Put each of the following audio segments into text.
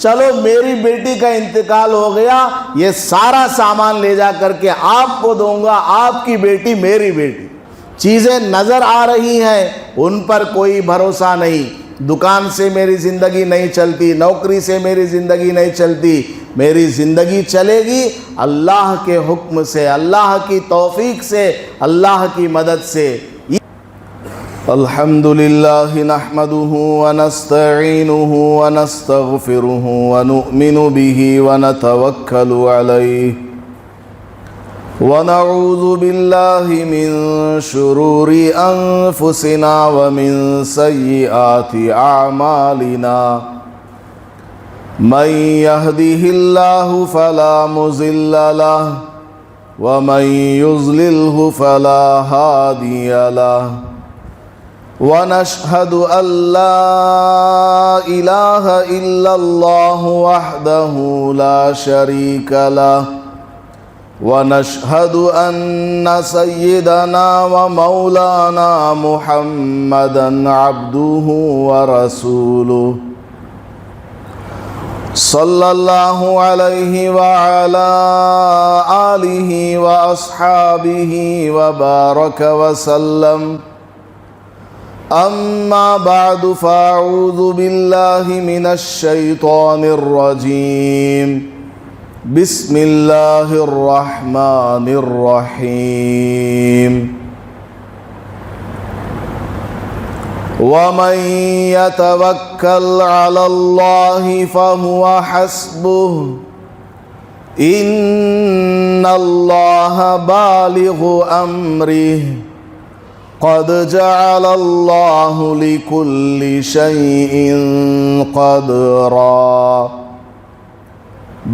چلو میری بیٹی کا انتقال ہو گیا، یہ سارا سامان لے جا کر کے آپ کو دوں گا، آپ کی بیٹی میری بیٹی۔ چیزیں نظر آ رہی ہیں، ان پر کوئی بھروسہ نہیں۔ دکان سے میری زندگی نہیں چلتی، نوکری سے میری زندگی نہیں چلتی، میری زندگی چلے گی اللہ کے حکم سے، اللہ کی توفیق سے، اللہ کی مدد سے۔ الحمدللہ نحمدہ ونستعینہ ونستغفرہ ونؤمن بہ ونتوکل علیہ ونعوذ باللہ من شرور انفسنا ومن سیئات اعمالنا من یہدہ اللہ فلا مضل لہ ومن یضللہ فلا ہادی لہ ونشہد ان لا الہ الا اللہ وحدہ لا شریک لہ ونشہد ان سیدنا ومولانا محمدا عبدہ ورسولہ صلی اللہ علیہ وعلا آلہ واصحابہ وبارک وسلم۔ اما بعد فاعوذ باللہ من الشیطان الرجیم، بسم اللہ الرحمن الرحیم۔ ومن يتوکل علی اللہ فہو حسبہ ان اللہ بالغ امرہ قد جعل اللہ لکل شیء قدرا۔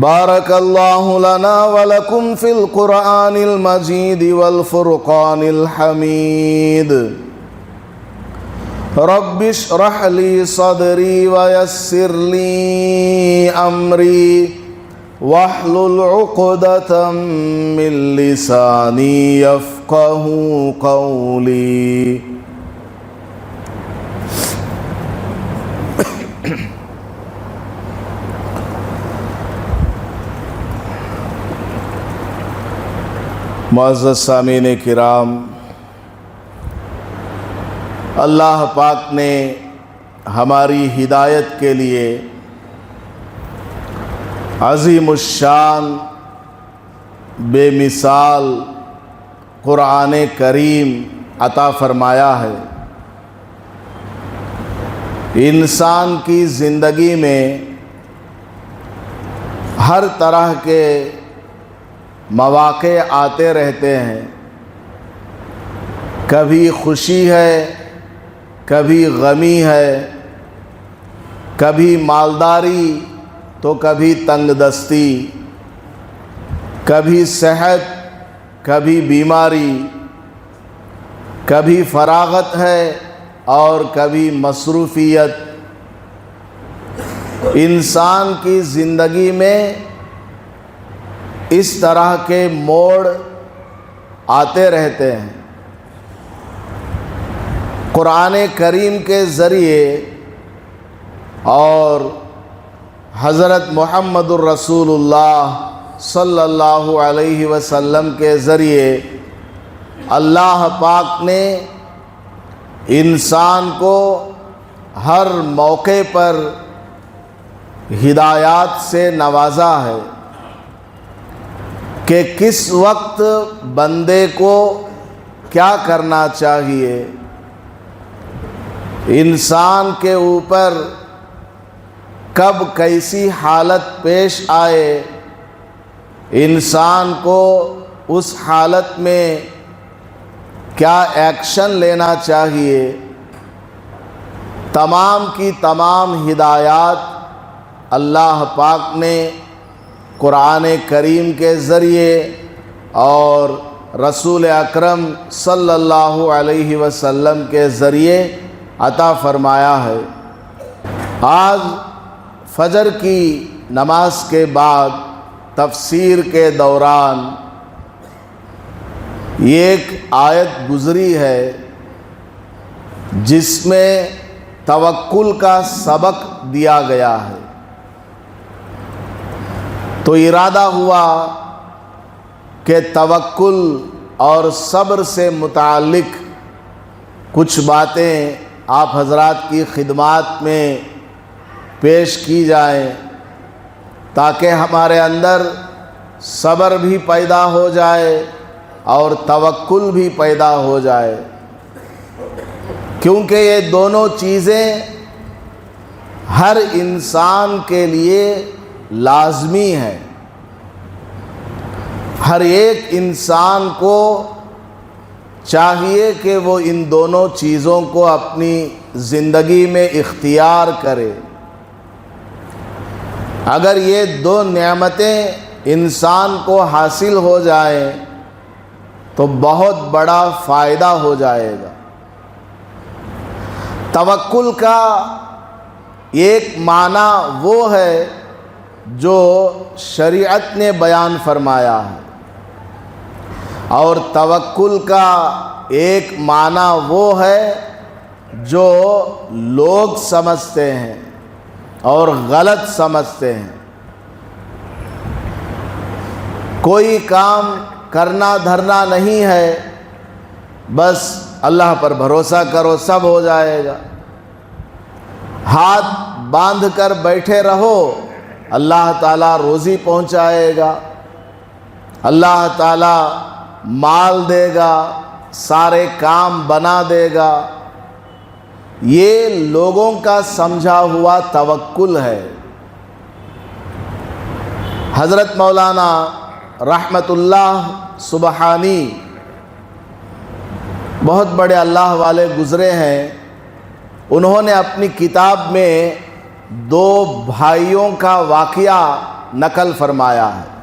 بارک اللہ لنا ولکم فی القرآن المجید والفرقان الحمید۔ رب اشرح لی صدری ویسر لی امری واحلل عقدۃ من لسانی یفقہوا قولی۔ معزز سامعین کرام، اللہ پاک نے ہماری ہدایت کے لیے عظیم الشان بے مثال قرآن کریم عطا فرمایا ہے۔ انسان کی زندگی میں ہر طرح کے مواقع آتے رہتے ہیں، کبھی خوشی ہے، کبھی غمی ہے، کبھی مالداری تو کبھی تنگ دستی، کبھی صحت، کبھی بیماری، کبھی فراغت ہے اور کبھی مصروفیت۔ انسان کی زندگی میں اس طرح کے موڑ آتے رہتے ہیں۔ قرآن کریم کے ذریعے اور حضرت محمد الرسول اللہ صلی اللہ علیہ وسلم کے ذریعے اللہ پاک نے انسان کو ہر موقع پر ہدایات سے نوازا ہے کہ کس وقت بندے کو کیا کرنا چاہیے، انسان کے اوپر کب کیسی حالت پیش آئے، انسان کو اس حالت میں کیا ایکشن لینا چاہیے، تمام کی تمام ہدایات اللہ پاک نے قرآن کریم کے ذریعے اور رسول اکرم صلی اللہ علیہ وسلم کے ذریعے عطا فرمایا ہے۔ آج فجر کی نماز کے بعد تفسیر کے دوران یہ ایک آیت گزری ہے جس میں توکل کا سبق دیا گیا ہے۔ تو ارادہ ہوا کہ توکل اور صبر سے متعلق کچھ باتیں آپ حضرات کی خدمات میں پیش کی جائیں تاکہ ہمارے اندر صبر بھی پیدا ہو جائے اور توکل بھی پیدا ہو جائے، کیونکہ یہ دونوں چیزیں ہر انسان کے لیے لازمی ہیں۔ ہر ایک انسان کو چاہیے کہ وہ ان دونوں چیزوں کو اپنی زندگی میں اختیار کرے۔ اگر یہ دو نعمتیں انسان کو حاصل ہو جائیں تو بہت بڑا فائدہ ہو جائے گا۔ توکل کا ایک معنی وہ ہے جو شریعت نے بیان فرمایا ہے، اور توکل کا ایک معنی وہ ہے جو لوگ سمجھتے ہیں اور غلط سمجھتے ہیں۔ کوئی کام کرنا دھرنا نہیں ہے، بس اللہ پر بھروسہ کرو سب ہو جائے گا۔ ہاتھ باندھ کر بیٹھے رہو، اللہ تعالیٰ روزی پہنچائے گا، اللہ تعالیٰ مال دے گا، سارے کام بنا دے گا۔ یہ لوگوں کا سمجھا ہوا توکل ہے۔ حضرت مولانا رحمت اللہ سبحانی بہت بڑے اللہ والے گزرے ہیں، انہوں نے اپنی کتاب میں دو بھائیوں کا واقعہ نقل فرمایا ہے۔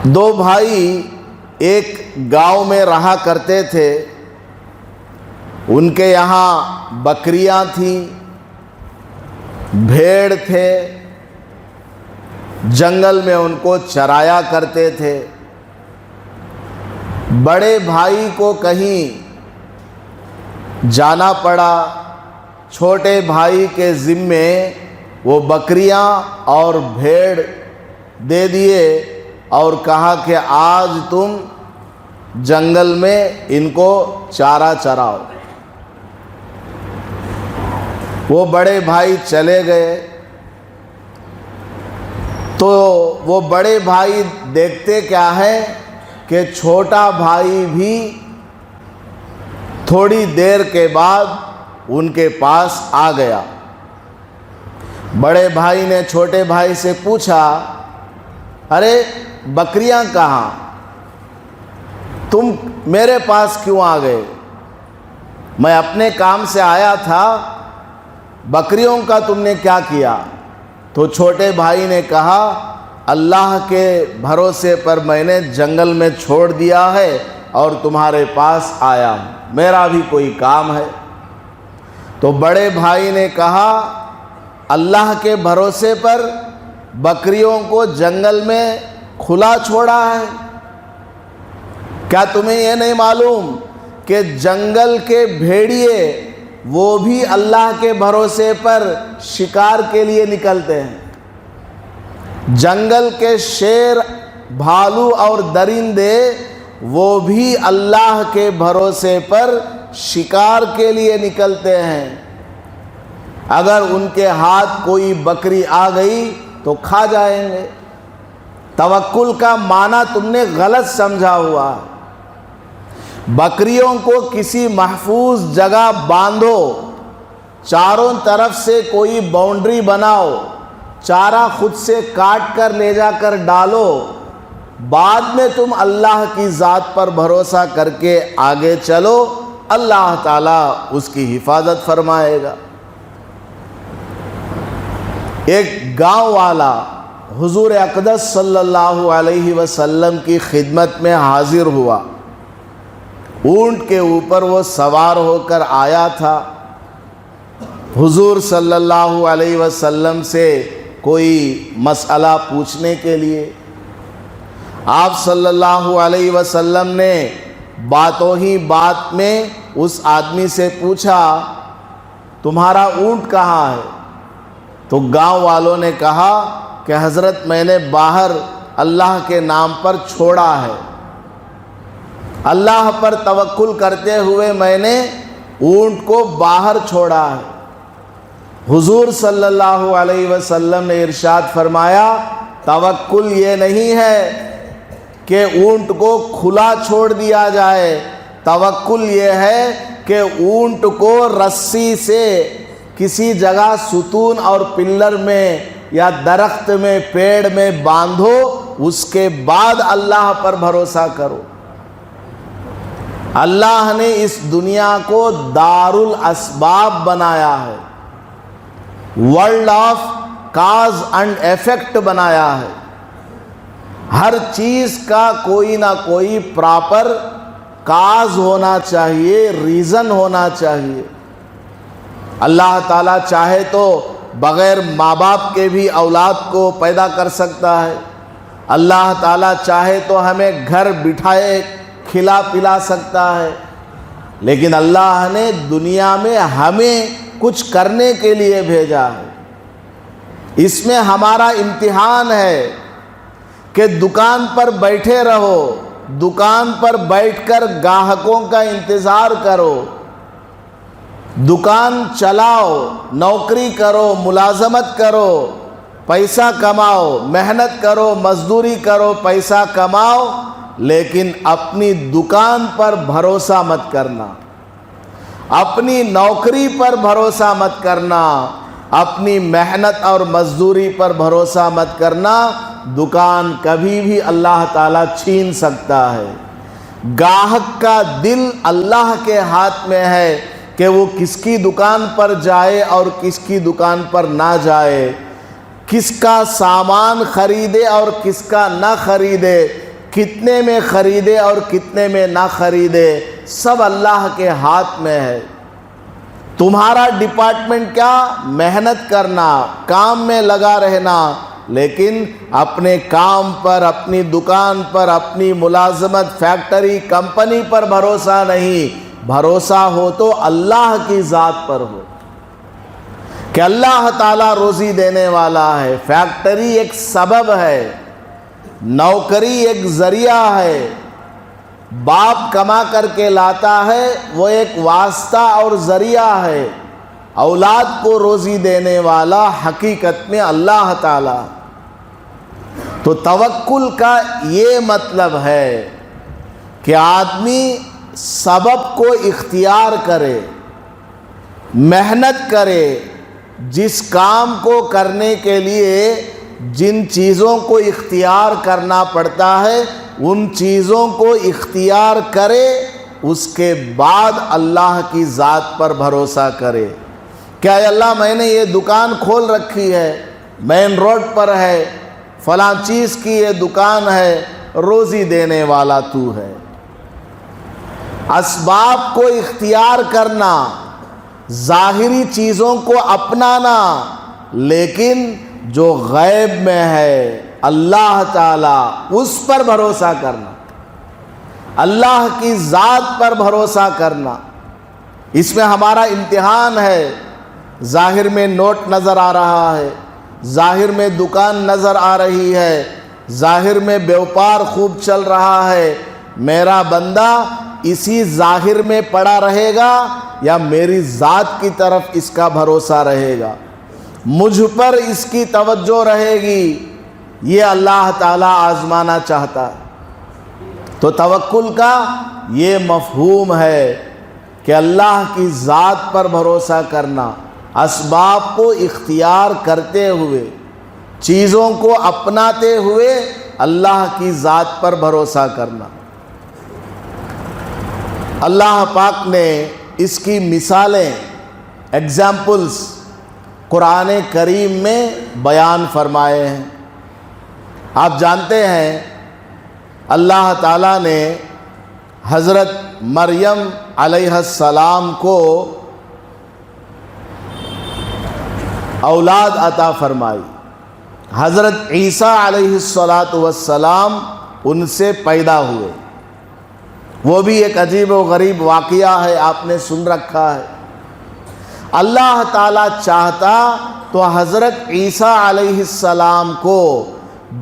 دو بھائی ایک گاؤں میں رہا کرتے تھے، ان کے یہاں بکریاں تھیں، بھیڑ تھے، جنگل میں ان کو چرایا کرتے تھے۔ بڑے بھائی کو کہیں جانا پڑا، چھوٹے بھائی کے ذمے وہ بکریاں اور بھیڑ دے دیے اور کہا کہ آج تم جنگل میں ان کو چارہ چراؤ۔ وہ بڑے بھائی چلے گئے تو وہ بڑے بھائی دیکھتے کیا ہے کہ چھوٹا بھائی بھی تھوڑی دیر کے بعد ان کے پاس آ گیا۔ بڑے بھائی نے چھوٹے بھائی سے پوچھا، ارے بکریاں کہاں؟ تم میرے پاس کیوں آ گئے؟ میں اپنے کام سے آیا تھا، بکریوں کا تم نے کیا کیا؟ تو چھوٹے بھائی نے کہا، اللہ کے بھروسے پر میں نے جنگل میں چھوڑ دیا ہے اور تمہارے پاس آیا ہوں، میرا بھی کوئی کام ہے۔ تو بڑے بھائی نے کہا، اللہ کے بھروسے پر بکریوں کو جنگل میں کھلا چھوڑا ہے؟ کیا تمہیں یہ نہیں معلوم کہ جنگل کے بھیڑیے وہ بھی اللہ کے بھروسے پر شکار کے لیے نکلتے ہیں؟ جنگل کے شیر، بھالو اور درندے وہ بھی اللہ کے بھروسے پر شکار کے لیے نکلتے ہیں۔ اگر ان کے ہاتھ کوئی بکری آ گئی تو کھا جائیں گے۔ توکل کا معنی تم نے غلط سمجھا ہوا۔ بکریوں کو کسی محفوظ جگہ باندھو، چاروں طرف سے کوئی باؤنڈری بناؤ، چارہ خود سے کاٹ کر لے جا کر ڈالو، بعد میں تم اللہ کی ذات پر بھروسہ کر کے آگے چلو، اللہ تعالیٰ اس کی حفاظت فرمائے گا۔ ایک گاؤں والا حضور اقدس صلی اللہ علیہ وسلم کی خدمت میں حاضر ہوا۔ اونٹ کے اوپر وہ سوار ہو کر آیا تھا، حضور صلی اللہ علیہ وسلم سے کوئی مسئلہ پوچھنے کے لیے۔ آپ صلی اللہ علیہ وسلم نے باتوں ہی بات میں اس آدمی سے پوچھا، تمہارا اونٹ کہاں ہے؟ تو گاؤں والوں نے کہا، کہ حضرت میں نے باہر اللہ کے نام پر چھوڑا ہے، اللہ پر توکل کرتے ہوئے میں نے اونٹ کو باہر چھوڑا ہے۔ حضور صلی اللہ علیہ وسلم نے ارشاد فرمایا توکل یہ نہیں ہے کہ اونٹ کو کھلا چھوڑ دیا جائے، توکل یہ ہے کہ اونٹ کو رسی سے کسی جگہ ستون اور پلر میں یا درخت میں پیڑ میں باندھو، اس کے بعد اللہ پر بھروسہ کرو۔ اللہ نے اس دنیا کو دار الاسباب بنایا ہے، world of cause and effect بنایا ہے۔ ہر چیز کا کوئی نہ کوئی پراپر کاز ہونا چاہیے، ریزن ہونا چاہیے۔ اللہ تعالیٰ چاہے تو بغیر ماں باپ کے بھی اولاد کو پیدا کر سکتا ہے، اللہ تعالیٰ چاہے تو ہمیں گھر بٹھائے کھلا پلا سکتا ہے، لیکن اللہ نے دنیا میں ہمیں کچھ کرنے کے لیے بھیجا ہے۔ اس میں ہمارا امتحان ہے کہ دکان پر بیٹھے رہو، دکان پر بیٹھ کر گاہکوں کا انتظار کرو، دکان چلاؤ، نوکری کرو، ملازمت کرو، پیسہ کماؤ، محنت کرو، مزدوری کرو، پیسہ کماؤ، لیکن اپنی دکان پر بھروسہ مت کرنا، اپنی نوکری پر بھروسہ مت کرنا، اپنی محنت اور مزدوری پر بھروسہ مت کرنا۔ دکان کبھی بھی اللہ تعالیٰ چھین سکتا ہے۔ گاہک کا دل اللہ کے ہاتھ میں ہے کہ وہ کس کی دکان پر جائے اور کس کی دکان پر نہ جائے، کس کا سامان خریدے اور کس کا نہ خریدے، کتنے میں خریدے اور کتنے میں نہ خریدے، سب اللہ کے ہاتھ میں ہے۔ تمہارا ڈپارٹمنٹ کیا؟ محنت کرنا، کام میں لگا رہنا، لیکن اپنے کام پر، اپنی دکان پر، اپنی ملازمت، فیکٹری، کمپنی پر بھروسہ نہیں۔ بھروسہ ہو تو اللہ کی ذات پر ہو کہ اللہ تعالیٰ روزی دینے والا ہے۔ فیکٹری ایک سبب ہے، نوکری ایک ذریعہ ہے، باپ کما کر کے لاتا ہے، وہ ایک واسطہ اور ذریعہ ہے۔ اولاد کو روزی دینے والا حقیقت میں اللہ تعالیٰ۔ تو توکل کا یہ مطلب ہے کہ آدمی سبب کو اختیار کرے، محنت کرے، جس کام کو کرنے کے لیے جن چیزوں کو اختیار کرنا پڑتا ہے ان چیزوں کو اختیار کرے، اس کے بعد اللہ کی ذات پر بھروسہ کرے۔ کیا اللہ میں نے یہ دکان کھول رکھی ہے، مین روڈ پر ہے، فلاں چیز کی یہ دکان ہے، روزی دینے والا تو ہے۔ اسباب کو اختیار کرنا، ظاہری چیزوں کو اپنانا، لیکن جو غیب میں ہے اللہ تعالیٰ اس پر بھروسہ کرنا، اللہ کی ذات پر بھروسہ کرنا۔ اس میں ہمارا امتحان ہے۔ ظاہر میں نوٹ نظر آ رہا ہے، ظاہر میں دکان نظر آ رہی ہے، ظاہر میں بیوپار خوب چل رہا ہے، میرا بندہ اسی ظاہر میں پڑا رہے گا یا میری ذات کی طرف اس کا بھروسہ رہے گا، مجھ پر اس کی توجہ رہے گی؟ یہ اللہ تعالیٰ آزمانا چاہتا ہے۔ تو توکل کا یہ مفہوم ہے کہ اللہ کی ذات پر بھروسہ کرنا، اسباب کو اختیار کرتے ہوئے، چیزوں کو اپناتے ہوئے اللہ کی ذات پر بھروسہ کرنا۔ اللہ پاک نے اس کی مثالیں، ایگزامپلز قرآن کریم میں بیان فرمائے ہیں۔ آپ جانتے ہیں اللہ تعالیٰ نے حضرت مریم علیہ السلام کو اولاد عطا فرمائی، حضرت عیسیٰ علیہ السلام ان سے پیدا ہوئے۔ وہ بھی ایک عجیب و غریب واقعہ ہے، آپ نے سن رکھا ہے۔ اللہ تعالیٰ چاہتا تو حضرت عیسیٰ علیہ السلام کو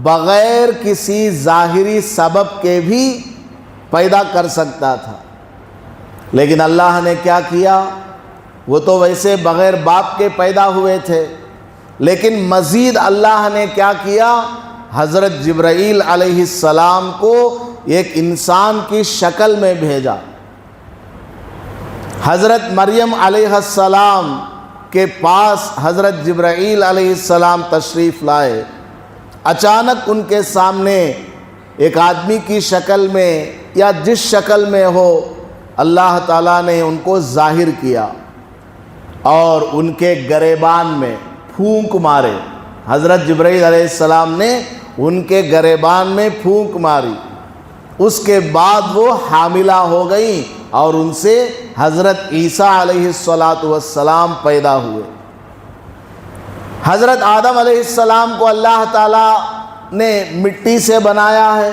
بغیر کسی ظاہری سبب کے بھی پیدا کر سکتا تھا، لیکن اللہ نے کیا کیا؟ وہ تو ویسے بغیر باپ کے پیدا ہوئے تھے، لیکن مزید اللہ نے کیا کیا؟ حضرت جبرائیل علیہ السلام کو ایک انسان کی شکل میں بھیجا۔ حضرت مریم علیہ السلام کے پاس حضرت جبرائیل علیہ السلام تشریف لائے، اچانک ان کے سامنے ایک آدمی کی شکل میں یا جس شکل میں ہو اللہ تعالیٰ نے ان کو ظاہر کیا اور ان کے گریبان میں پھونک مارے۔ حضرت جبرائیل علیہ السلام نے ان کے گریبان میں پھونک ماری، اس کے بعد وہ حاملہ ہو گئیں اور ان سے حضرت عیسیٰ علیہ السلام پیدا ہوئے۔ حضرت آدم علیہ السلام کو اللہ تعالیٰ نے مٹی سے بنایا ہے،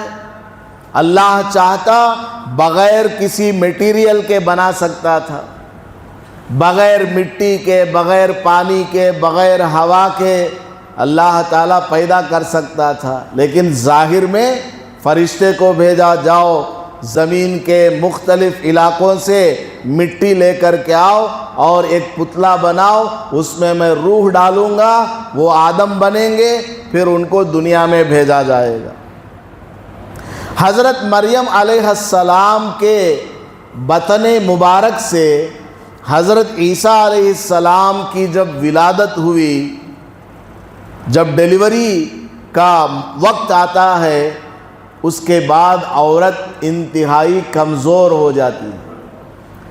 اللہ چاہتا بغیر کسی میٹیریل کے بنا سکتا تھا، بغیر مٹی کے، بغیر پانی کے، بغیر ہوا کے اللہ تعالیٰ پیدا کر سکتا تھا، لیکن ظاہر میں فرشتے کو بھیجا، جاؤ زمین کے مختلف علاقوں سے مٹی لے کر کے آؤ اور ایک پتلا بناؤ، اس میں روح ڈالوں گا، وہ آدم بنیں گے، پھر ان کو دنیا میں بھیجا جائے گا۔ حضرت مریم علیہ السلام کے بطن مبارک سے حضرت عیسیٰ علیہ السلام کی جب ولادت ہوئی، جب ڈیلیوری کا وقت آتا ہے، اس کے بعد عورت انتہائی کمزور ہو جاتی ہے،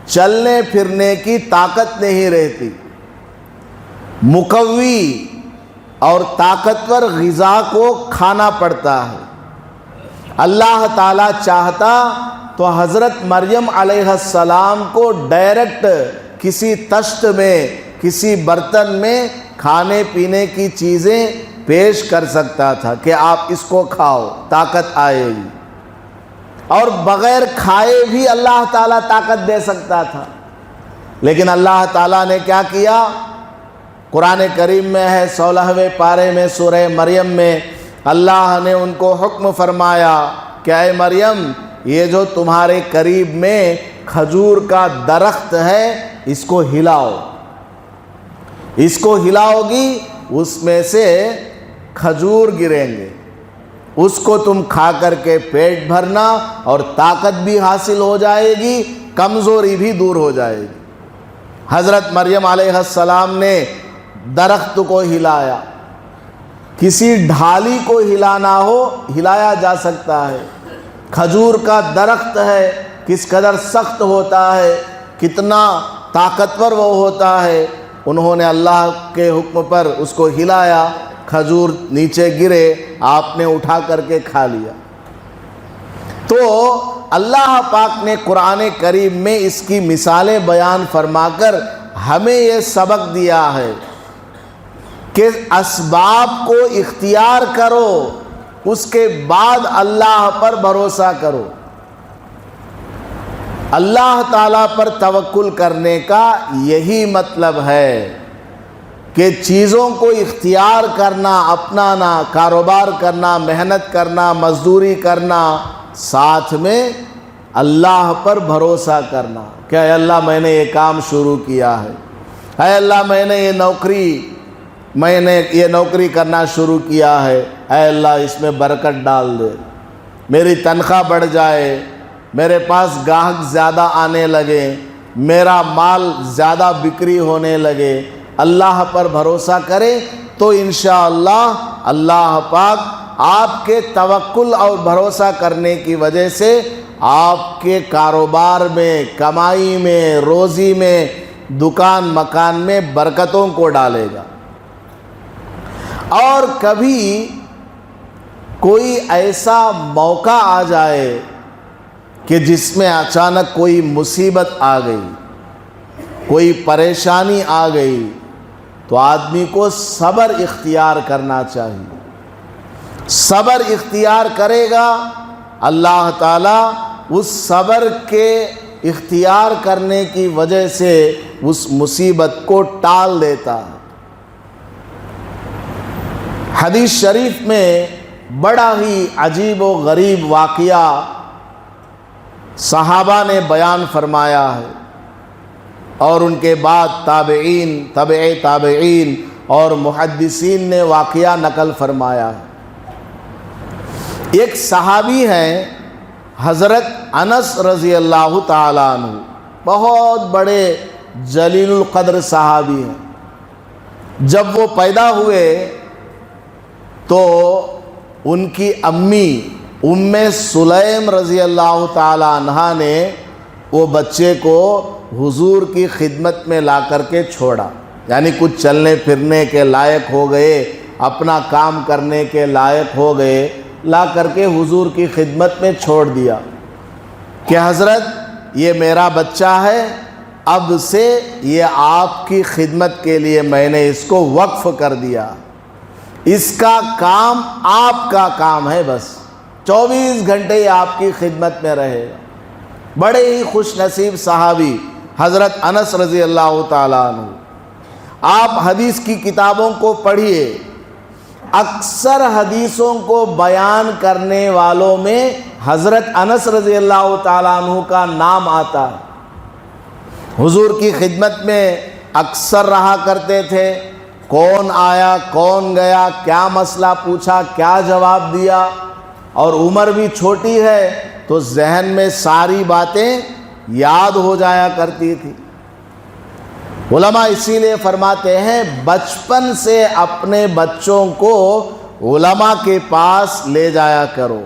چلنے پھرنے کی طاقت نہیں رہتی، مقوی اور طاقتور غذا کو کھانا پڑتا ہے۔ اللہ تعالیٰ چاہتا تو حضرت مریم علیہ السلام کو ڈائریکٹ کسی تشت میں، کسی برتن میں کھانے پینے کی چیزیں پیش کر سکتا تھا کہ آپ اس کو کھاؤ، طاقت آئے گی، اور بغیر کھائے بھی اللہ تعالیٰ طاقت دے سکتا تھا، لیکن اللہ تعالیٰ نے کیا کیا؟ قرآن کریم میں ہے 16ویں پارے میں سورہ مریم میں اللہ نے ان کو حکم فرمایا کہ اے مریم، یہ جو تمہارے قریب میں کھجور کا درخت ہے اس کو ہلاؤ، اس کو ہلاؤ گی، اس میں سے کھجور گریں گے، اس کو تم کھا کر کے پیٹ بھرنا اور طاقت بھی حاصل ہو جائے گی، کمزوری بھی دور ہو جائے گی۔ حضرت مریم علیہ السلام نے درخت کو ہلایا، کسی ڈھالی کو ہلانا ہو ہلایا جا سکتا ہے۔ کھجور کا درخت ہے، کس قدر سخت ہوتا ہے، کتنا طاقتور وہ ہوتا ہے، انہوں نے اللہ کے حکم پر اس کو ہلایا، کھجور نیچے گرے، آپ نے اٹھا کر کے کھا لیا۔ تو اللہ پاک نے قرآن کریم میں اس کی مثالیں بیان فرما کر ہمیں یہ سبق دیا ہے کہ اسباب کو اختیار کرو، اس کے بعد اللہ پر بھروسہ کرو۔ اللہ تعالیٰ پر توکل کرنے کا یہی مطلب ہے کہ چیزوں کو اختیار کرنا، اپنانا، کاروبار کرنا، محنت کرنا، مزدوری کرنا، ساتھ میں اللہ پر بھروسا کرنا کہ اے اللہ میں نے یہ کام شروع کیا ہے، اے اللہ میں نے یہ نوکری کرنا شروع کیا ہے، اے اللہ اس میں برکت ڈال دے، میری تنخواہ بڑھ جائے، میرے پاس گاہک زیادہ آنے لگے، میرا مال زیادہ بکری ہونے لگے۔ اللہ پر بھروسہ کرے تو انشاءاللہ اللہ پاک آپ کے توکل اور بھروسہ کرنے کی وجہ سے آپ کے کاروبار میں، کمائی میں، روزی میں، دکان مکان میں برکتوں کو ڈالے گا۔ اور کبھی کوئی ایسا موقع آ جائے کہ جس میں اچانک کوئی مصیبت آ گئی، کوئی پریشانی آ گئی، تو آدمی کو صبر اختیار کرنا چاہیے۔ صبر اختیار کرے گا، اللہ تعالیٰ اس صبر کے اختیار کرنے کی وجہ سے اس مصیبت کو ٹال دیتا ہے۔ حدیث شریف میں بڑا ہی عجیب و غریب واقعہ صحابہ نے بیان فرمایا ہے، اور ان کے بعد تابعین، تبع تابعین اور محدثین نے واقعہ نقل فرمایا ہے۔ ایک صحابی ہیں حضرت انس رضی اللہ تعالیٰ عنہ، بہت بڑے جلیل القدر صحابی ہیں۔ جب وہ پیدا ہوئے تو ان کی امی ام سلیم رضی اللہ تعالی عنہا نے وہ بچے کو حضور کی خدمت میں لا کر کے چھوڑا، یعنی کچھ چلنے پھرنے کے لائق ہو گئے، اپنا کام کرنے کے لائق ہو گئے، لا کر کے حضور کی خدمت میں چھوڑ دیا کہ حضرت یہ میرا بچہ ہے، اب سے یہ آپ کی خدمت کے لیے میں نے اس کو وقف کر دیا، اس کا کام آپ کا کام ہے، بس 24 گھنٹے آپ کی خدمت میں رہے گا۔ بڑے ہی خوش نصیب صحابی حضرت انس رضی اللہ تعالیٰ عنہ۔ آپ حدیث کی کتابوں کو پڑھیے، اکثر حدیثوں کو بیان کرنے والوں میں حضرت انس رضی اللہ تعالیٰ عنہ کا نام آتا ہے۔ حضور کی خدمت میں اکثر رہا کرتے تھے، کون آیا کون گیا، کیا مسئلہ پوچھا کیا جواب دیا، اور عمر بھی چھوٹی ہے تو ذہن میں ساری باتیں یاد ہو جایا کرتی تھی۔ علماء اسی لیے فرماتے ہیں بچپن سے اپنے بچوں کو علماء کے پاس لے جایا کرو،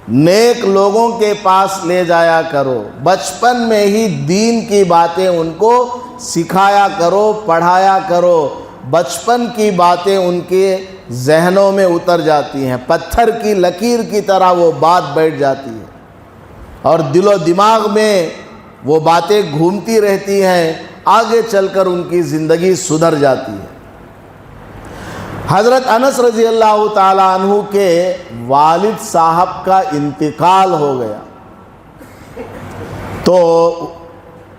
نیک لوگوں کے پاس لے جایا کرو، بچپن میں ہی دین کی باتیں ان کو سکھایا کرو، پڑھایا کرو، بچپن کی باتیں ان کے ذہنوں میں اتر جاتی ہیں، پتھر کی لکیر کی طرح وہ بات بیٹھ جاتی ہے اور دل و دماغ میں وہ باتیں گھومتی رہتی ہیں، آگے چل کر ان کی زندگی سدھر جاتی ہے۔ حضرت انس رضی اللہ تعالیٰ عنہ کے والد صاحب کا انتقال ہو گیا تو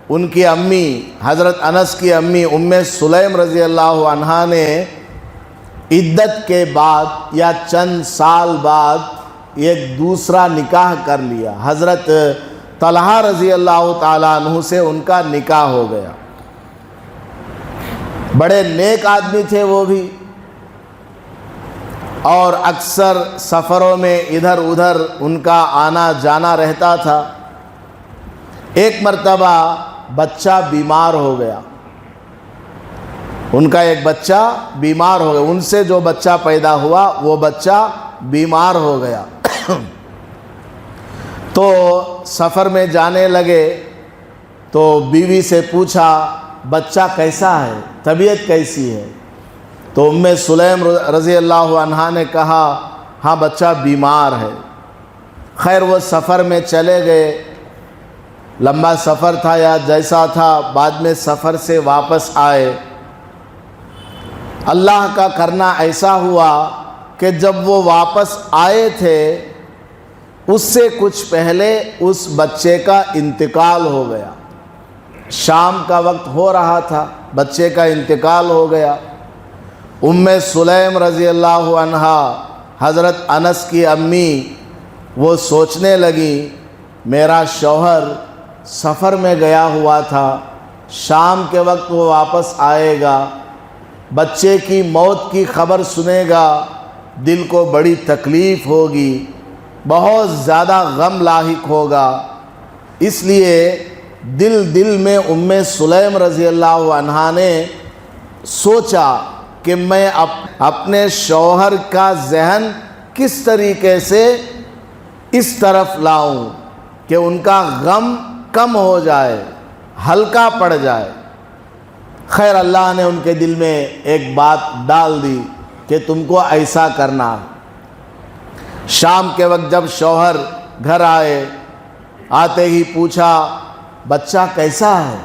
ان کی امی، حضرت انس کی امی ام سلیم رضی اللہ عنہا نے عدت کے بعد یا چند سال بعد ایک دوسرا نکاح کر لیا۔ حضرت طلحہ رضی اللہ تعالیٰ عنہ سے ان کا نکاح ہو گیا۔ بڑے نیک آدمی تھے وہ بھی، اور اکثر سفروں میں ادھر ادھر ان کا آنا جانا رہتا تھا۔ ایک مرتبہ بچہ بیمار ہو گیا، ان کا ایک بچہ بیمار ہو گیا، ان سے جو بچہ پیدا ہوا وہ بچہ بیمار ہو گیا تو سفر میں جانے لگے تو بیوی سے پوچھا بچہ کیسا ہے، طبیعت کیسی ہے؟ تو ام سلیم رضی اللہ عنہا نے کہا ہاں بچہ بیمار ہے۔ خیر وہ سفر میں چلے گئے، لمبا سفر تھا یا جیسا تھا، بعد میں سفر سے واپس آئے۔ اللہ کا کرنا ایسا ہوا کہ جب وہ واپس آئے تھے اس سے کچھ پہلے اس بچے کا انتقال ہو گیا۔ شام کا وقت ہو رہا تھا، بچے کا انتقال ہو گیا۔ ام سلیم رضی اللہ عنہا حضرت انس کی امی وہ سوچنے لگی میرا شوہر سفر میں گیا ہوا تھا، شام کے وقت وہ واپس آئے گا، بچے کی موت کی خبر سنے گا، دل کو بڑی تکلیف ہوگی، بہت زیادہ غم لاحق ہوگا۔ اس لیے دل میں ام سلیم رضی اللہ عنہا نے سوچا کہ میں اپنے شوہر کا ذہن کس طریقے سے اس طرف لاؤں کہ ان کا غم کم ہو جائے، ہلکا پڑ جائے۔ خیر اللہ نے ان کے دل میں ایک بات ڈال دی کہ تم کو ایسا کرنا۔ شام کے وقت جب شوہر گھر آئے، آتے ہی پوچھا بچہ کیسا ہے؟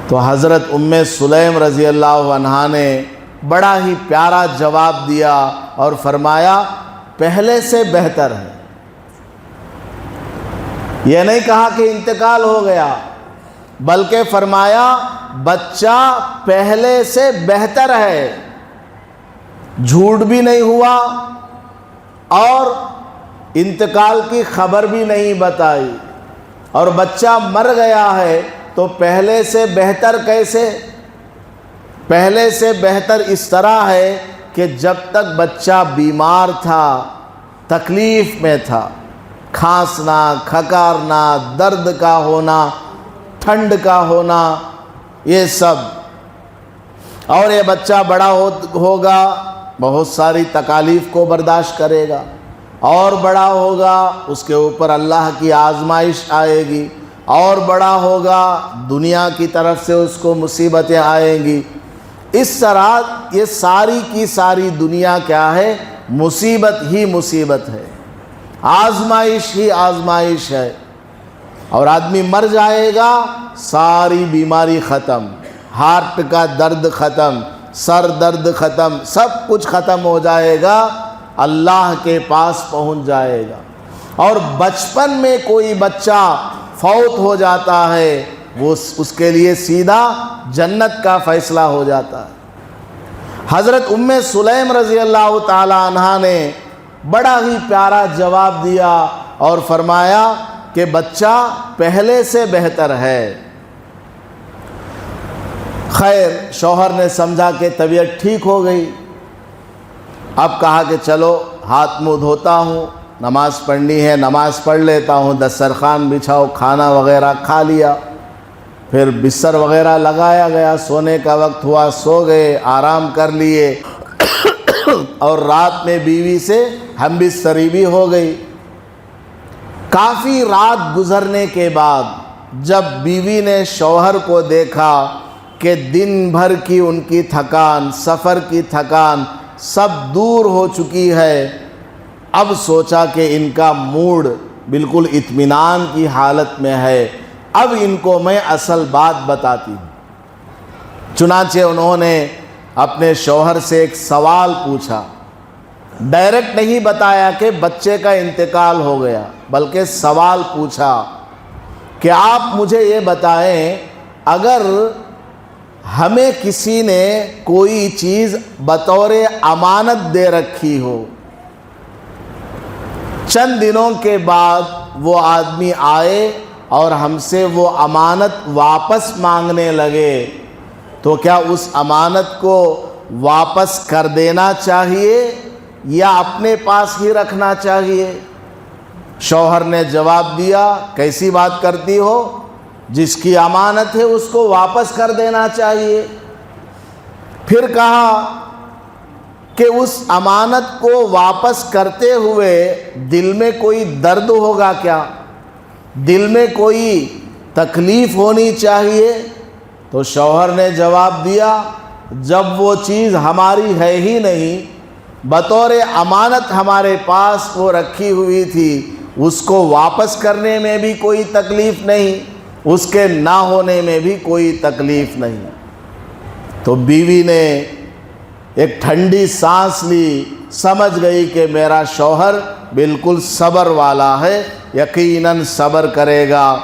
تو حضرت ام سلیم رضی اللہ عنہا نے بڑا ہی پیارا جواب دیا اور فرمایا پہلے سے بہتر ہے۔ یہ نہیں کہا کہ انتقال ہو گیا، بلکہ فرمایا بچہ پہلے سے بہتر ہے۔ جھوٹ بھی نہیں ہوا اور انتقال کی خبر بھی نہیں بتائی، اور بچہ مر گیا ہے تو پہلے سے بہتر کیسے؟ پہلے سے بہتر اس طرح ہے کہ جب تک بچہ بیمار تھا، تکلیف میں تھا، کھانسنا، کھکارنا، درد کا ہونا، ٹھنڈ کا ہونا، یہ سب، اور یہ بچہ بڑا ہوگا بہت ساری تکالیف کو برداشت کرے گا، اور بڑا ہوگا اس کے اوپر اللہ کی آزمائش آئے گی، اور بڑا ہوگا دنیا کی طرف سے اس کو مصیبتیں آئیں گی۔ اس طرح یہ ساری کی ساری دنیا کیا ہے؟ مصیبت ہی مصیبت ہے، آزمائش ہی آزمائش ہے، اور آدمی مر جائے گا ساری بیماری ختم، ہارٹ کا درد ختم، سر درد ختم، سب کچھ ختم ہو جائے گا، اللہ کے پاس پہنچ جائے گا۔ اور بچپن میں کوئی بچہ فوت ہو جاتا ہے وہ اس کے لیے سیدھا جنت کا فیصلہ ہو جاتا ہے۔ حضرت ام سلیم رضی اللہ تعالی عنہا نے بڑا ہی پیارا جواب دیا اور فرمایا کہ بچہ پہلے سے بہتر ہے۔ خیر، شوہر نے سمجھا کہ طبیعت ٹھیک ہو گئی، اب کہا کہ چلو ہاتھ منہ دھوتا ہوں، نماز پڑھنی ہے نماز پڑھ لیتا ہوں، دسترخوان بچھاؤ، کھانا وغیرہ کھا لیا، پھر بستر وغیرہ لگایا گیا، سونے کا وقت ہوا، سو گئے، آرام کر لیے، اور رات میں بیوی سے ہم بستری بھی ہو گئی۔ کافی رات گزرنے کے بعد جب بیوی نے شوہر کو دیکھا کہ دن بھر کی ان کی تھکان، سفر کی تھکان سب دور ہو چکی ہے، اب سوچا کہ ان کا موڈ بالکل اطمینان کی حالت میں ہے، اب ان کو میں اصل بات بتاتی ہوں۔ چنانچہ انہوں نے اپنے شوہر سے ایک سوال پوچھا، ڈائریکٹ نہیں بتایا کہ بچے کا انتقال ہو گیا، بلکہ سوال پوچھا کہ آپ مجھے یہ بتائیں، اگر ہمیں کسی نے کوئی چیز بطور امانت دے رکھی ہو، چند دنوں کے بعد وہ آدمی آئے اور ہم سے وہ امانت واپس مانگنے لگے، تو کیا اس امانت کو واپس کر دینا چاہیے یا اپنے پاس ہی رکھنا چاہیے؟ شوہر نے جواب دیا، کیسی بات کرتی ہو، جس کی امانت ہے اس کو واپس کر دینا چاہیے۔ پھر کہا کہ اس امانت کو واپس کرتے ہوئے دل میں کوئی درد ہوگا کیا؟ دل میں کوئی تکلیف ہونی چاہیے؟ تو شوہر نے جواب دیا، جب وہ چیز ہماری ہے ہی نہیں، بطور امانت ہمارے پاس وہ رکھی ہوئی تھی، اس کو واپس کرنے میں بھی کوئی تکلیف نہیں، اس کے نہ ہونے میں بھی کوئی تکلیف نہیں۔ تو بیوی نے ایک ٹھنڈی سانس لی، سمجھ گئی کہ میرا شوہر بالکل صبر والا ہے، یقیناً صبر کرے گا۔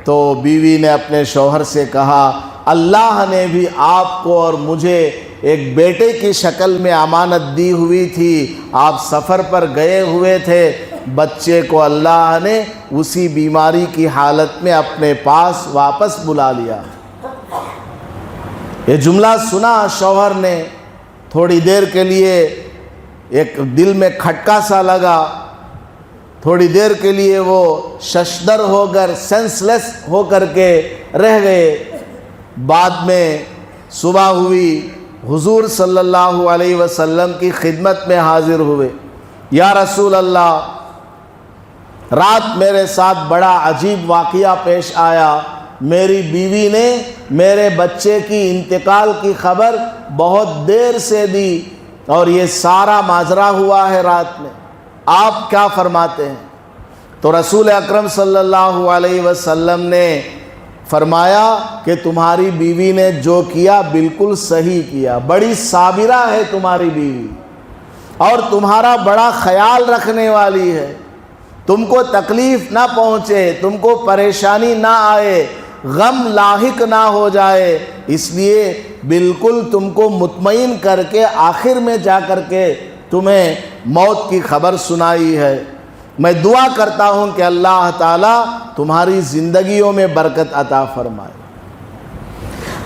تو بیوی نے اپنے شوہر سے کہا، اللہ نے بھی آپ کو اور مجھے ایک بیٹے کی شکل میں امانت دی ہوئی تھی، آپ سفر پر گئے ہوئے تھے، بچے کو اللہ نے اسی بیماری کی حالت میں اپنے پاس واپس بلا لیا۔ یہ جملہ سنا شوہر نے، تھوڑی دیر کے لیے ایک دل میں کھٹکا سا لگا، تھوڑی دیر کے لیے وہ ششدر ہو کر، سینس لیس ہو کر کے رہ گئے۔ بعد میں صبح ہوئی، حضور صلی اللہ علیہ وسلم کی خدمت میں حاضر ہوئے، یا رسول اللہ، رات میرے ساتھ بڑا عجیب واقعہ پیش آیا، میری بیوی نے میرے بچے کی انتقال کی خبر بہت دیر سے دی، اور یہ سارا ماجرا ہوا ہے رات میں، آپ کیا فرماتے ہیں؟ تو رسول اکرم صلی اللہ علیہ وسلم نے فرمایا کہ تمہاری بیوی نے جو کیا بالکل صحیح کیا، بڑی صابرہ ہے تمہاری بیوی، اور تمہارا بڑا خیال رکھنے والی ہے، تم کو تکلیف نہ پہنچے، تم کو پریشانی نہ آئے، غم لاحق نہ ہو جائے، اس لیے بالکل تم کو مطمئن کر کے آخر میں جا کر کے تمہیں موت کی خبر سنائی ہے۔ میں دعا کرتا ہوں کہ اللہ تعالیٰ تمہاری زندگیوں میں برکت عطا فرمائے۔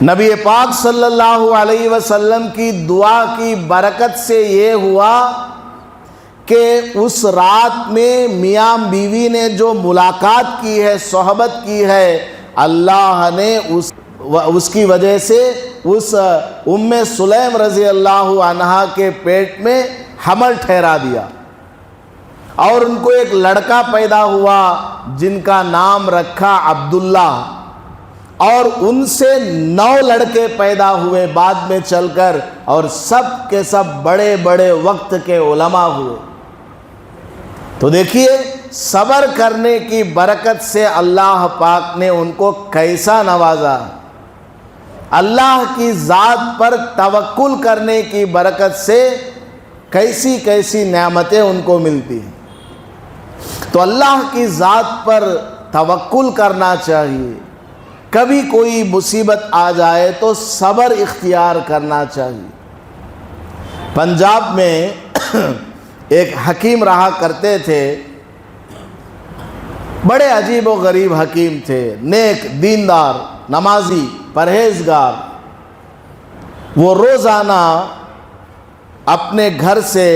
نبی پاک صلی اللہ علیہ وسلم کی دعا کی برکت سے یہ ہوا کہ اس رات میں میاں بیوی نے جو ملاقات کی ہے، صحبت کی ہے، اللہ نے اس کی وجہ سے اس ام سلیم رضی اللہ عنہا کے پیٹ میں حمل ٹھہرا دیا، اور ان کو ایک لڑکا پیدا ہوا جن کا نام رکھا عبداللہ، اور ان سے 9 لڑکے پیدا ہوئے بعد میں چل کر، اور سب کے سب بڑے بڑے وقت کے علماء ہوئے۔ تو دیکھیے صبر کرنے کی برکت سے اللہ پاک نے ان کو کیسا نوازا، اللہ کی ذات پر توکل کرنے کی برکت سے کیسی کیسی نعمتیں ان کو ملتی ہیں۔ تو اللہ کی ذات پر توکل کرنا چاہیے، کبھی کوئی مصیبت آ جائے تو صبر اختیار کرنا چاہیے۔ پنجاب میں ایک حکیم رہا کرتے تھے، بڑے عجیب و غریب حکیم تھے، نیک، دیندار، نمازی، پرہیزگار۔ وہ روزانہ اپنے گھر سے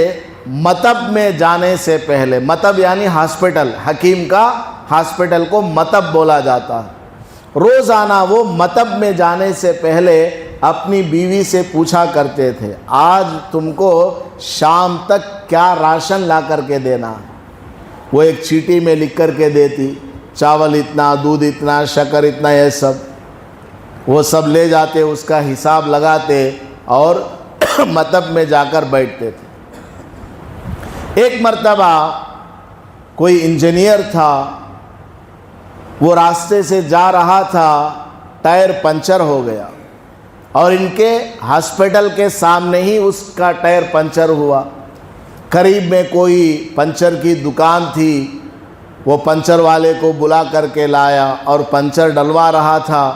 مطب میں جانے سے پہلے، مطب یعنی ہاسپٹل، حکیم کا ہاسپٹل کو مطب بولا جاتا ہے، روزانہ وہ مطب میں جانے سے پہلے اپنی بیوی سے پوچھا کرتے تھے آج تم کو شام تک کیا راشن لا کر کے دینا ہے۔ وہ ایک چیٹی میں لکھ کر کے دیتی، چاول اتنا، دودھ اتنا، شکر اتنا، یہ سب وہ سب لے جاتے، اس کا حساب لگاتے اور مطب میں جا کر بیٹھتے تھے۔ ایک مرتبہ کوئی انجینئر تھا، وہ راستے سے جا رہا تھا، ٹائر پنچر ہو گیا، اور ان کے ہاسپٹل کے سامنے ہی اس کا ٹائر پنچر ہوا۔ قریب میں کوئی پنچر کی دکان تھی، وہ پنچر والے کو بلا کر کے لایا اور پنچر ڈلوا رہا تھا۔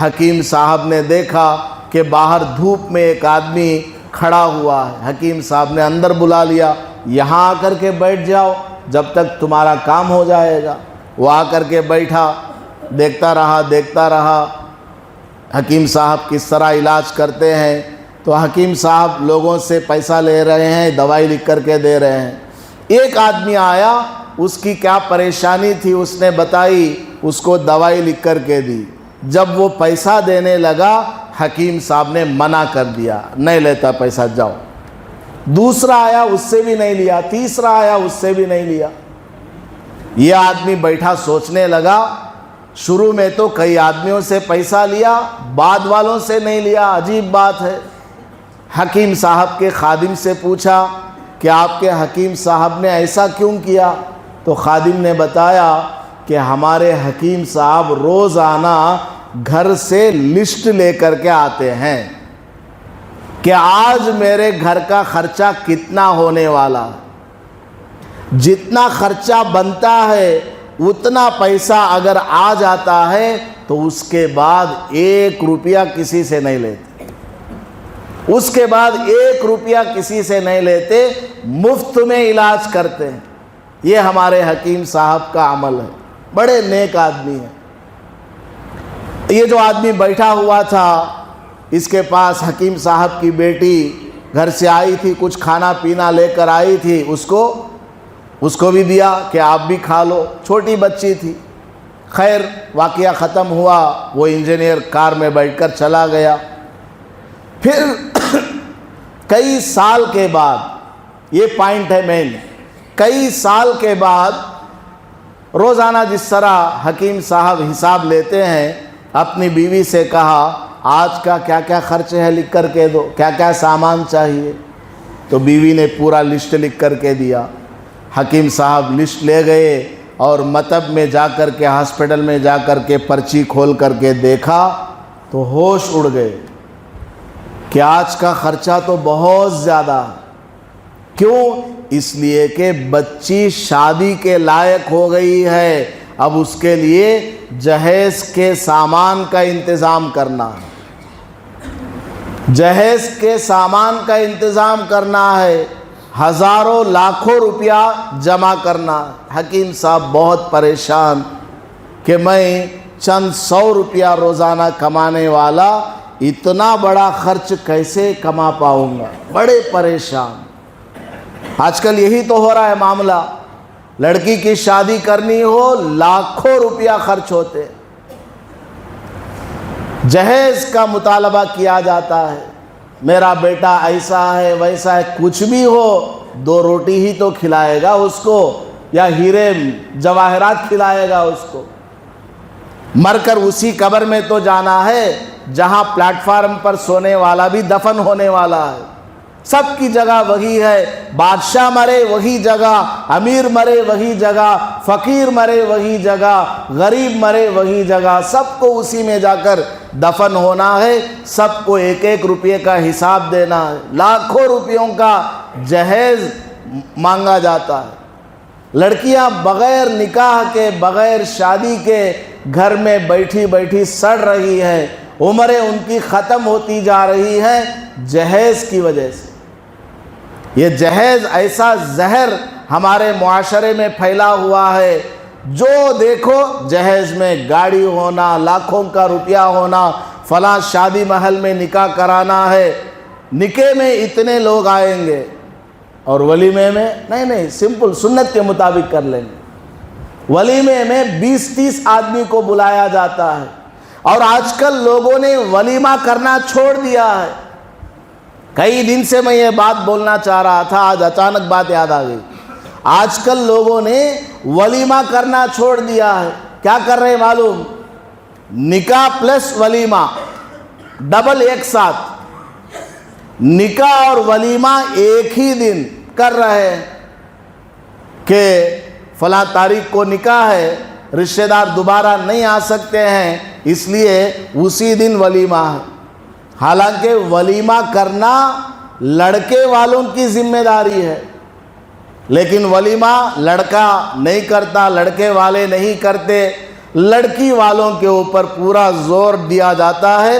حکیم صاحب نے دیکھا کہ باہر دھوپ میں ایک آدمی کھڑا ہوا ہے، حکیم صاحب نے اندر بلا لیا، یہاں آ کر کے بیٹھ جاؤ جب تک تمہارا کام ہو جائے گا۔ وہ آ کر کے بیٹھا، دیکھتا رہا حکیم صاحب کس طرح علاج کرتے ہیں۔ تو حکیم صاحب لوگوں سے پیسہ لے رہے ہیں، دوائی لکھ کر کے دے رہے ہیں۔ ایک آدمی آیا، اس کی کیا پریشانی تھی اس نے بتائی، اس کو دوائی لکھ کر کے دی۔ جب وہ پیسہ دینے لگا، حکیم صاحب نے منع کر دیا، نہیں لیتا پیسہ، جاؤ۔ دوسرا آیا، اس سے بھی نہیں لیا، تیسرا آیا، اس سے بھی نہیں لیا۔ یہ آدمی بیٹھا سوچنے لگا، شروع میں تو کئی آدمیوں سے پیسہ لیا، بعد والوں سے نہیں لیا، عجیب بات ہے۔ حکیم صاحب کے خادم سے پوچھا کہ آپ کے حکیم صاحب نے ایسا کیوں کیا؟ تو خادم نے بتایا کہ ہمارے حکیم صاحب روزانہ گھر سے لسٹ لے کر کے آتے ہیں کہ آج میرے گھر کا خرچہ کتنا ہونے والا، جتنا خرچہ بنتا ہے اتنا پیسہ اگر آ جاتا ہے تو اس کے بعد 1 روپیہ کسی سے نہیں لیتے، اس کے بعد 1 روپیہ کسی سے نہیں لیتے، مفت میں علاج کرتے ہیں۔ یہ ہمارے حکیم صاحب کا عمل ہے، بڑے نیک آدمی ہیں۔ یہ جو آدمی بیٹھا ہوا تھا، اس کے پاس حکیم صاحب کی بیٹی گھر سے آئی تھی، کچھ کھانا پینا لے کر آئی تھی، اس کو بھی دیا کہ آپ بھی کھا لو، چھوٹی بچی تھی۔ خیر واقعہ ختم ہوا، وہ انجینئر کار میں بیٹھ کر چلا گیا۔ پھر کئی سال کے بعد، یہ پوائنٹ ہے مین، کئی سال کے بعد روزانہ جس طرح حکیم صاحب حساب لیتے ہیں، اپنی بیوی سے کہا آج کا کیا کیا خرچ ہے لکھ کر کے دو، کیا کیا سامان چاہیے۔ تو بیوی نے پورا لسٹ لکھ کر کے دیا۔ حکیم صاحب لسٹ لے گئے اور مطب میں جا کر کے، ہاسپٹل میں جا کر کے پرچی کھول کر کے دیکھا تو ہوش اڑ گئے کہ آج کا خرچہ تو بہت زیادہ۔ کیوں؟ اس لیے کہ بچی شادی کے لائق ہو گئی ہے، اب اس کے لیے جہیز کے سامان کا انتظام کرنا ہے، جہیز کے سامان کا انتظام کرنا ہے، ہزاروں لاکھوں روپیہ جمع کرنا۔ حکیم صاحب بہت پریشان کہ میں چند 100 روپیہ روزانہ کمانے والا اتنا بڑا خرچ کیسے کما پاؤں گا، بڑے پریشان۔ آج کل یہی تو ہو رہا ہے معاملہ، لڑکی کی شادی کرنی ہو لاکھوں روپیہ خرچ ہوتے، جہیز کا مطالبہ کیا جاتا ہے، میرا بیٹا ایسا ہے ویسا ہے، کچھ بھی ہو 2 روٹی ہی تو کھلائے گا اس کو، یا ہیرے جواہرات کھلائے گا اس کو، مر کر اسی قبر میں تو جانا ہے جہاں پلیٹ فارم پر سونے والا بھی دفن ہونے والا ہے۔ سب کی جگہ وہی ہے، بادشاہ مرے وہی جگہ، امیر مرے وہی جگہ، فقیر مرے وہی جگہ، غریب مرے وہی جگہ، سب کو اسی میں جا کر دفن ہونا ہے، سب کو 1-1 روپے کا حساب دینا ہے، لاکھوں روپیوں کا جہیز مانگا جاتا ہے۔ لڑکیاں بغیر نکاح کے، بغیر شادی کے گھر میں بیٹھی بیٹھی سڑ رہی ہیں، عمریں ان کی ختم ہوتی جا رہی ہیں جہیز کی وجہ سے۔ یہ جہیز ایسا زہر ہمارے معاشرے میں پھیلا ہوا ہے، جو دیکھو جہیز میں گاڑی ہونا، لاکھوں کا روپیہ ہونا، فلاں شادی محل میں نکاح کرانا ہے، نکاح میں اتنے لوگ آئیں گے، اور ولیمے میں نہیں سمپل سنت کے مطابق کر لیں گے، ولیمے میں 20-30 آدمی کو بلایا جاتا ہے، اور آج کل لوگوں نے ولیمہ کرنا چھوڑ دیا ہے۔ کئی دن سے میں یہ بات بولنا چاہ رہا تھا، آج اچانک بات یاد آ گئی۔ آج کل لوگوں نے ولیمہ کرنا چھوڑ دیا ہے، کیا کر رہے ہیں معلوم؟ نکاح پلس ولیمہ ڈبل ایک ساتھ، نکاح اور ولیمہ ایک ہی دن کر رہے ہیں کہ فلاں تاریخ کو نکاح ہے، رشتہ دار دوبارہ نہیں آ سکتے ہیں، اس لیے اسی دن ولیمہ ہے۔ حالانکہ ولیمہ کرنا لڑکے والوں کی ذمہ داری ہے، لیکن ولیمہ لڑکا نہیں کرتا، لڑکے والے نہیں کرتے، لڑکی والوں کے اوپر پورا زور دیا جاتا ہے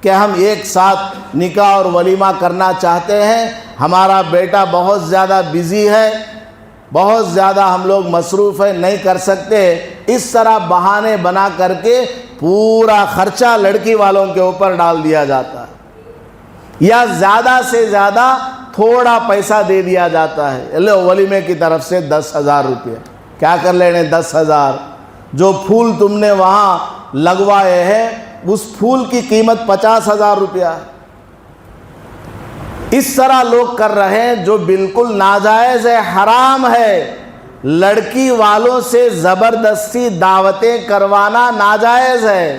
کہ ہم ایک ساتھ نکاح اور ولیمہ کرنا چاہتے ہیں، ہمارا بیٹا بہت زیادہ بزی ہے، بہت زیادہ ہم لوگ مصروف ہیں، نہیں کر سکتے، اس طرح بہانے بنا کر کے پورا خرچہ لڑکی والوں کے اوپر ڈال دیا جاتا ہے، یا زیادہ سے زیادہ تھوڑا پیسہ دے دیا جاتا ہے، لو ولیمے کی طرف سے 10,000 روپے، کیا کر لینے 10,000؟ جو پھول تم نے وہاں لگوائے ہیں اس پھول کی قیمت 50,000 روپیہ ہے۔ اس طرح لوگ کر رہے ہیں جو بالکل ناجائز ہے، حرام ہے۔ لڑکی والوں سے زبردستی دعوتیں کروانا ناجائز ہے،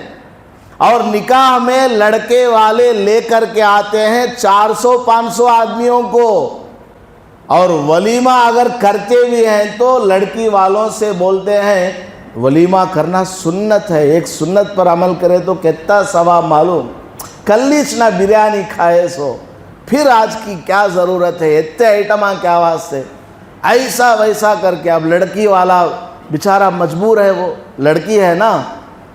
اور نکاح میں لڑکے والے لے کر کے آتے ہیں 400-500 آدمیوں کو، اور ولیمہ اگر کرتے بھی ہیں تو لڑکی والوں سے بولتے ہیں ولیمہ کرنا سنت ہے، ایک سنت پر عمل کرے تو کتنا ثواب معلوم، کلیچ نہ بریانی کھائے سو، پھر آج کی کیا ضرورت ہے، اتنے آئٹماں کیا واسطے، ایسا ویسا کر کے۔ اب لڑکی والا بیچارہ مجبور ہے، وہ لڑکی ہے نا،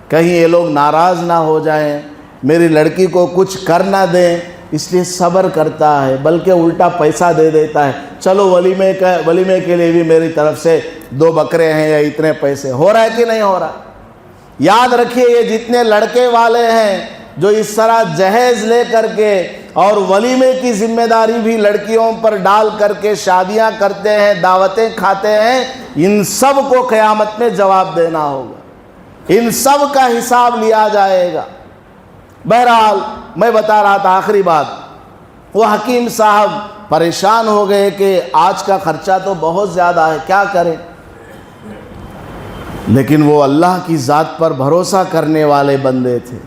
کہیں یہ لوگ ناراض نہ ہو جائیں، میری لڑکی کو کچھ کر نہ دیں، اس لیے صبر کرتا ہے، بلکہ الٹا پیسہ دے دیتا ہے، چلو ولیمے کے لیے بھی میری طرف سے 2 بکرے ہیں یا اتنے پیسے۔ ہو رہا ہے کہ نہیں ہو رہا؟ یاد رکھیے، یہ جتنے لڑکے والے ہیں جو اس طرح جہیز لے کر کے اور ولیمے کی ذمہ داری بھی لڑکیوں پر ڈال کر کے شادیاں کرتے ہیں، دعوتیں کھاتے ہیں، ان سب کو قیامت میں جواب دینا ہوگا، ان سب کا حساب لیا جائے گا۔ بہرحال میں بتا رہا تھا آخری بات، وہ حکیم صاحب پریشان ہو گئے کہ آج کا خرچہ تو بہت زیادہ ہے، کیا کریں؟ لیکن وہ اللہ کی ذات پر بھروسہ کرنے والے بندے تھے،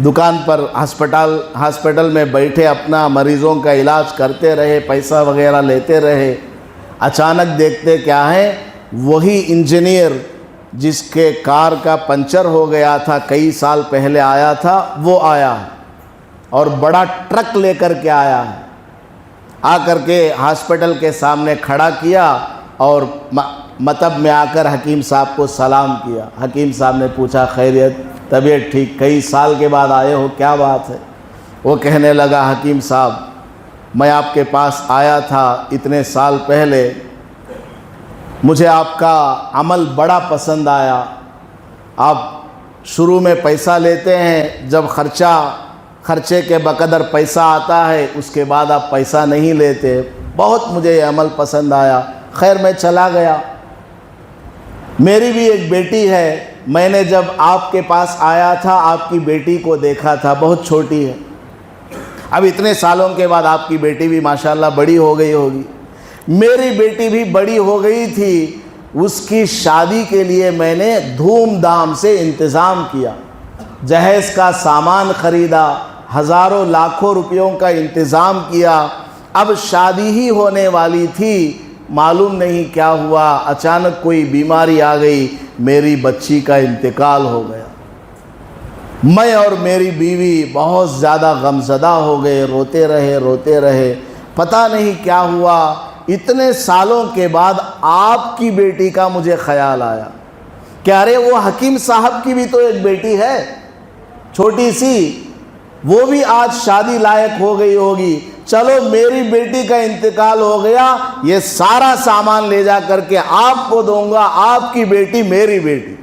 دکان پر ہاسپٹل میں بیٹھے اپنا مریضوں کا علاج کرتے رہے، پیسہ وغیرہ لیتے رہے۔ اچانک دیکھتے کیا ہے، وہی انجینئر جس کے کار کا پنچر ہو گیا تھا، کئی سال پہلے آیا تھا، وہ آیا اور بڑا ٹرک لے کر کے آیا، آ کر کے ہاسپٹل کے سامنے کھڑا کیا اور مطب میں آ کر حکیم صاحب کو سلام کیا۔ حکیم صاحب نے پوچھا خیریت، طبیعت ٹھیک، کئی سال کے بعد آئے ہو، کیا بات ہے؟ وہ کہنے لگا حکیم صاحب میں آپ کے پاس آیا تھا اتنے سال پہلے، مجھے آپ کا عمل بڑا پسند آیا۔ آپ شروع میں پیسہ لیتے ہیں، جب خرچے کے بقدر پیسہ آتا ہے اس کے بعد آپ پیسہ نہیں لیتے، بہت مجھے یہ عمل پسند آیا۔ خیر میں چلا گیا۔ میری بھی ایک بیٹی ہے، میں نے جب آپ کے پاس آیا تھا آپ کی بیٹی کو دیکھا تھا، بہت چھوٹی ہے۔ اب اتنے سالوں کے بعد آپ کی بیٹی بھی ماشاءاللہ بڑی ہو گئی ہوگی۔ میری بیٹی بھی بڑی ہو گئی تھی، اس کی شادی کے لیے میں نے دھوم دھام سے انتظام کیا، جہیز کا سامان خریدا، ہزاروں لاکھوں روپیوں کا انتظام کیا۔ اب شادی ہی ہونے والی تھی، معلوم نہیں کیا ہوا، اچانک کوئی بیماری آ گئی، میری بچی کا انتقال ہو گیا۔ میں اور میری بیوی بہت زیادہ غمزدہ ہو گئے، روتے رہے، پتہ نہیں کیا ہوا۔ اتنے سالوں کے بعد آپ کی بیٹی کا مجھے خیال آیا کہ ارے وہ حکیم صاحب کی بھی تو ایک بیٹی ہے چھوٹی سی، وہ بھی آج شادی لائق ہو گئی ہوگی، چلو میری بیٹی کا انتقال ہو گیا، یہ سارا سامان لے جا کر کے آپ کو دوں گا، آپ کی بیٹی میری بیٹی،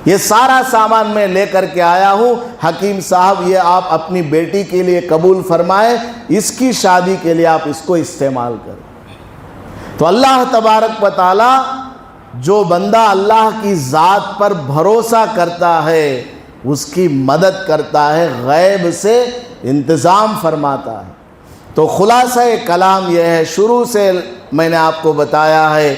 یہ سارا سامان میں لے کر کے آیا ہوں، حکیم صاحب یہ آپ اپنی بیٹی کے لیے قبول فرمائیں، اس کی شادی کے لیے آپ اس کو استعمال کریں۔ تو اللہ تبارک و تعالی جو بندہ اللہ کی ذات پر بھروسہ کرتا ہے اس کی مدد کرتا ہے، غیب سے انتظام فرماتا ہے۔ تو خلاصہ کلام یہ ہے، شروع سے میں نے آپ کو بتایا ہے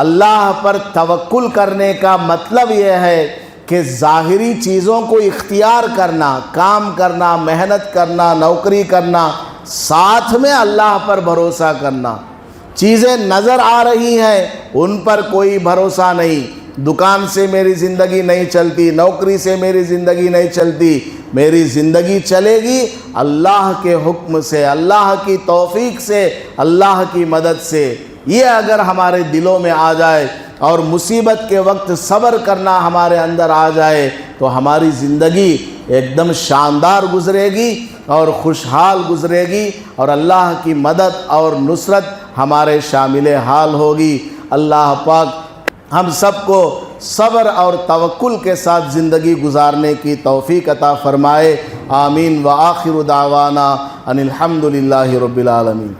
اللہ پر توکل کرنے کا مطلب یہ ہے کہ ظاہری چیزوں کو اختیار کرنا، کام کرنا، محنت کرنا، نوکری کرنا، ساتھ میں اللہ پر بھروسہ کرنا۔ چیزیں نظر آ رہی ہیں ان پر کوئی بھروسہ نہیں، دکان سے میری زندگی نہیں چلتی، نوکری سے میری زندگی نہیں چلتی، میری زندگی چلے گی اللہ کے حکم سے، اللہ کی توفیق سے، اللہ کی مدد سے۔ یہ اگر ہمارے دلوں میں آ جائے اور مصیبت کے وقت صبر کرنا ہمارے اندر آ جائے تو ہماری زندگی ایک دم شاندار گزرے گی اور خوشحال گزرے گی، اور اللہ کی مدد اور نصرت ہمارے شامل حال ہوگی۔ اللہ پاک ہم سب کو صبر اور توکل کے ساتھ زندگی گزارنے کی توفیق عطا فرمائے۔ آمین۔ وآخر دعوانا ان الحمد للہ رب العالمین۔